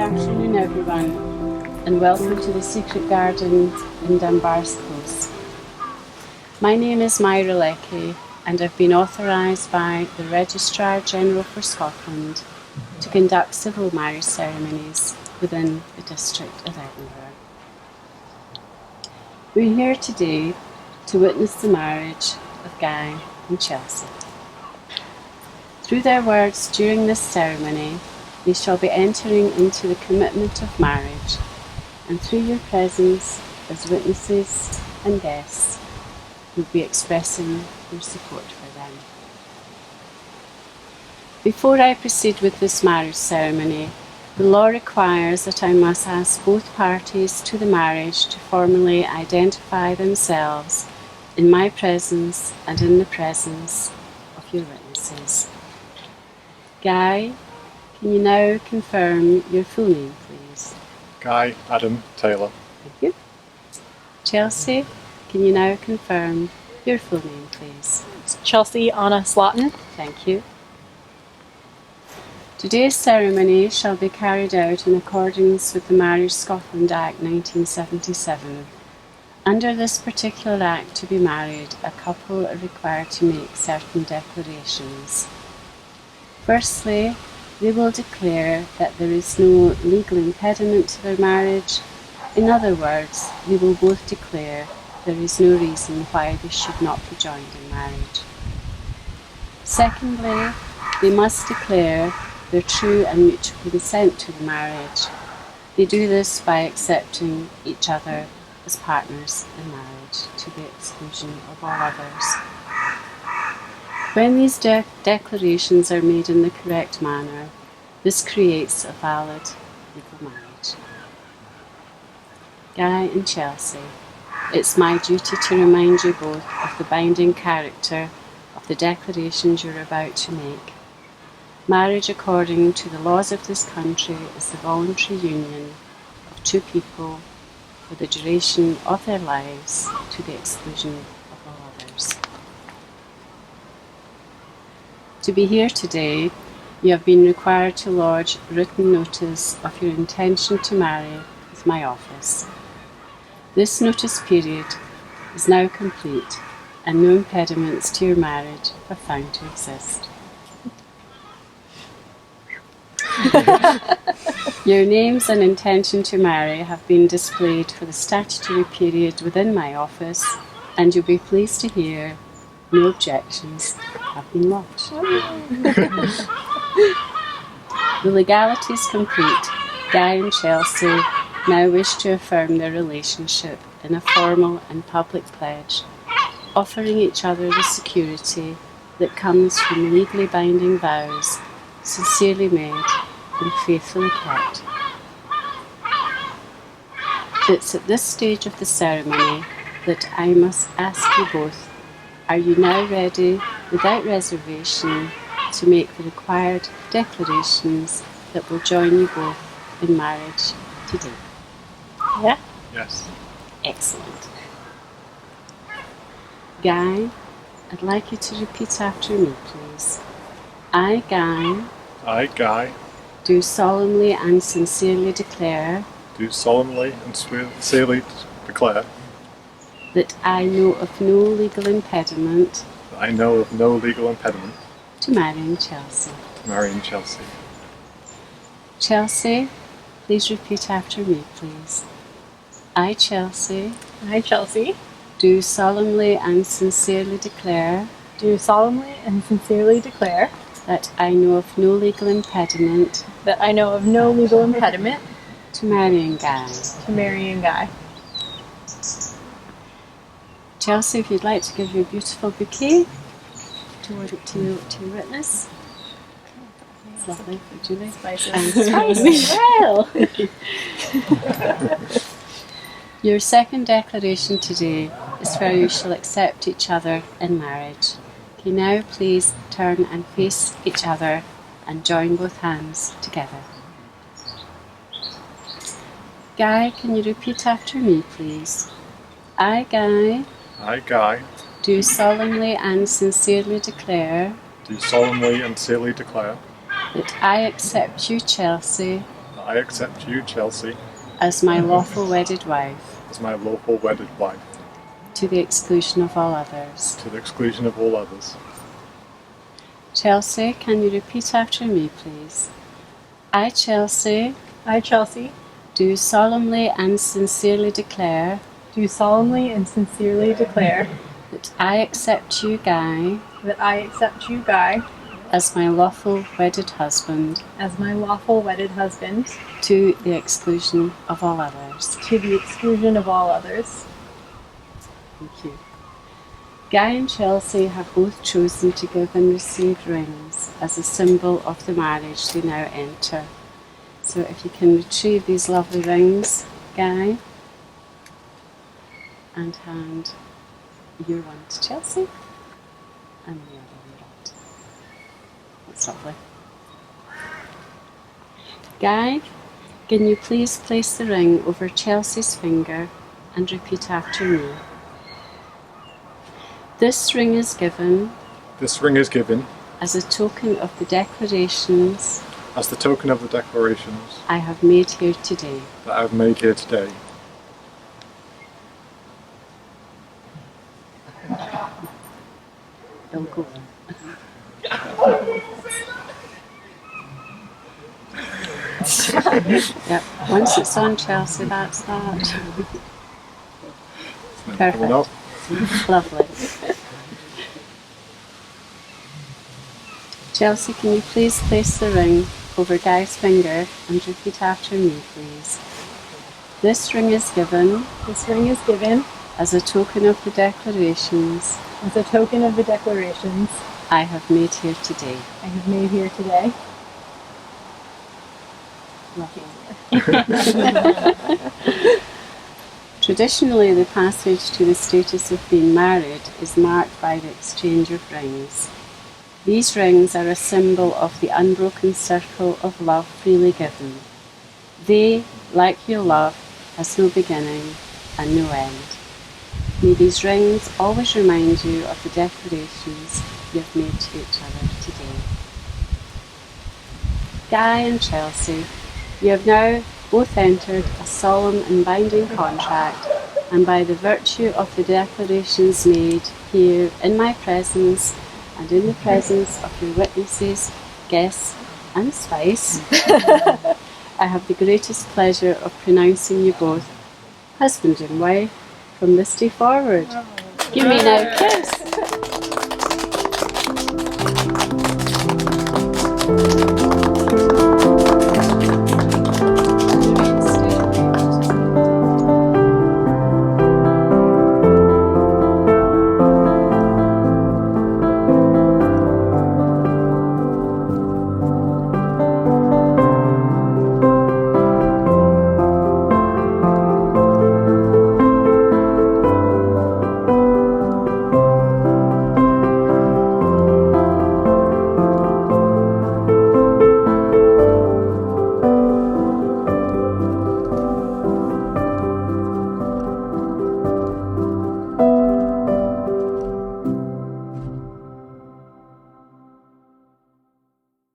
afternoon, everyone, and welcome to the Secret Garden in Dunbar's Close. My name is Myra Leckie, and I've been authorised by the Registrar General for Scotland to conduct civil marriage ceremonies within the District of Edinburgh. We're here today to witness the marriage of Guy and Chelsi. Through their words during this ceremony, they shall be entering into the commitment of marriage, and through your presence as witnesses and guests, you'll be expressing your support for them. Before I proceed with this marriage ceremony, the law requires that I must ask both parties to the marriage to formally identify themselves in my presence and in the presence of your witnesses. Guy, can you now confirm your full name, please? Guy Adam Taylor. Thank you. Chelsi, can you now confirm your full name, please? Chelsi Slotten. Thank you. Today's ceremony shall be carried out in accordance with the Marriage Scotland Act 1977. Under this particular act, to be married, a couple are required to make certain declarations. Firstly, they will declare that there is no legal impediment to their marriage. In other words, they will both declare there is no reason why they should not be joined in marriage. Secondly, they must declare their true and mutual consent to the marriage. They do this by accepting each other as partners in marriage to the exclusion of all others. When these declarations are made in the correct manner, this creates a valid legal marriage. Guy and Chelsi, it's my duty to remind you both of the binding character of the declarations you're about to make. Marriage, according to the laws of this country, is the voluntary union of two people for the duration of their lives to the exclusion of all others. To be here today, you have been required to lodge written notice of your intention to marry with my office. This notice period is now complete, and no impediments to your marriage are found to exist. Your names and intention to marry have been displayed for the statutory period within my office, and you'll be pleased to hear no objections have been lodged. The legalities complete, Guy and Chelsi now wish to affirm their relationship in a formal and public pledge, offering each other the security that comes from legally binding vows, sincerely made and faithfully kept. It's at this stage of the ceremony that I must ask you both, are you now ready, without reservation, to make the required declarations that will join you both in marriage today? Yeah? Yes. Excellent. Guy, I'd like you to repeat after me, please. I, Guy, I, Guy, do solemnly and sincerely declare do solemnly and sincerely declare that I know of no legal impediment that I know of no legal impediment to marrying Chelsi. to marrying Chelsi. Chelsi, please repeat after me, please. I, Chelsi, Do solemnly and sincerely declare solemnly and sincerely declare that I know of no legal impediment that I know of no legal impediment to marrying Guy. to marrying Guy. Chelsi, if you'd like to give your beautiful bouquet to your witness. It's lovely. Would you like? Spicy. Well. Your second declaration today is where you shall accept each other in marriage. Can you now please turn and face each other and join both hands together? Guy, can you repeat after me, please? I, Guy, I, Guy, do solemnly and sincerely declare do solemnly and sincerely declare that I accept you, Chelsi, that I accept you, Chelsea, as my lawful wedded wife, as my lawful wedded wife, to the exclusion of all others. to the exclusion of all others. Chelsea, can you repeat after me, please? I, Chelsea, I, Chelsea, do solemnly and sincerely declare do solemnly and sincerely declare that I accept you, Guy, that I accept you, Guy, as my lawful wedded husband, as my lawful wedded husband, to the exclusion of all others. to the exclusion of all others. Thank you. Guy and Chelsea have both chosen to give and receive rings as a symbol of the marriage they now enter. So if you can retrieve these lovely rings, Guy, and hand your one to Chelsea, and the other one Rod. That's lovely. Guy, can you please place the ring over Chelsea's finger and repeat after me? This ring is given This ring is given as a token of the declarations as the token of the declarations I have made here today. that I have made here today. It'll go. Yep. Once it's on, Chelsea, that's that. Perfect. No. Lovely. Chelsea, can you please place the ring over Guy's finger and repeat after me, please? This ring is given This ring is given as a token of the declarations as a token of the declarations I have made here today. I have made here today. Traditionally, the passage to the status of being married is marked by the exchange of rings. These rings are a symbol of the unbroken circle of love freely given. They, like your love, has no beginning and no end. May these rings always remind you of the declarations you have made to each other today. Guy and Chelsea, you have now both entered a solemn and binding contract, and by the virtue of the declarations made here in my presence and in the presence of your witnesses, guests and spice, I have the greatest pleasure of pronouncing you both husband and wife from this day forward. You may now kiss.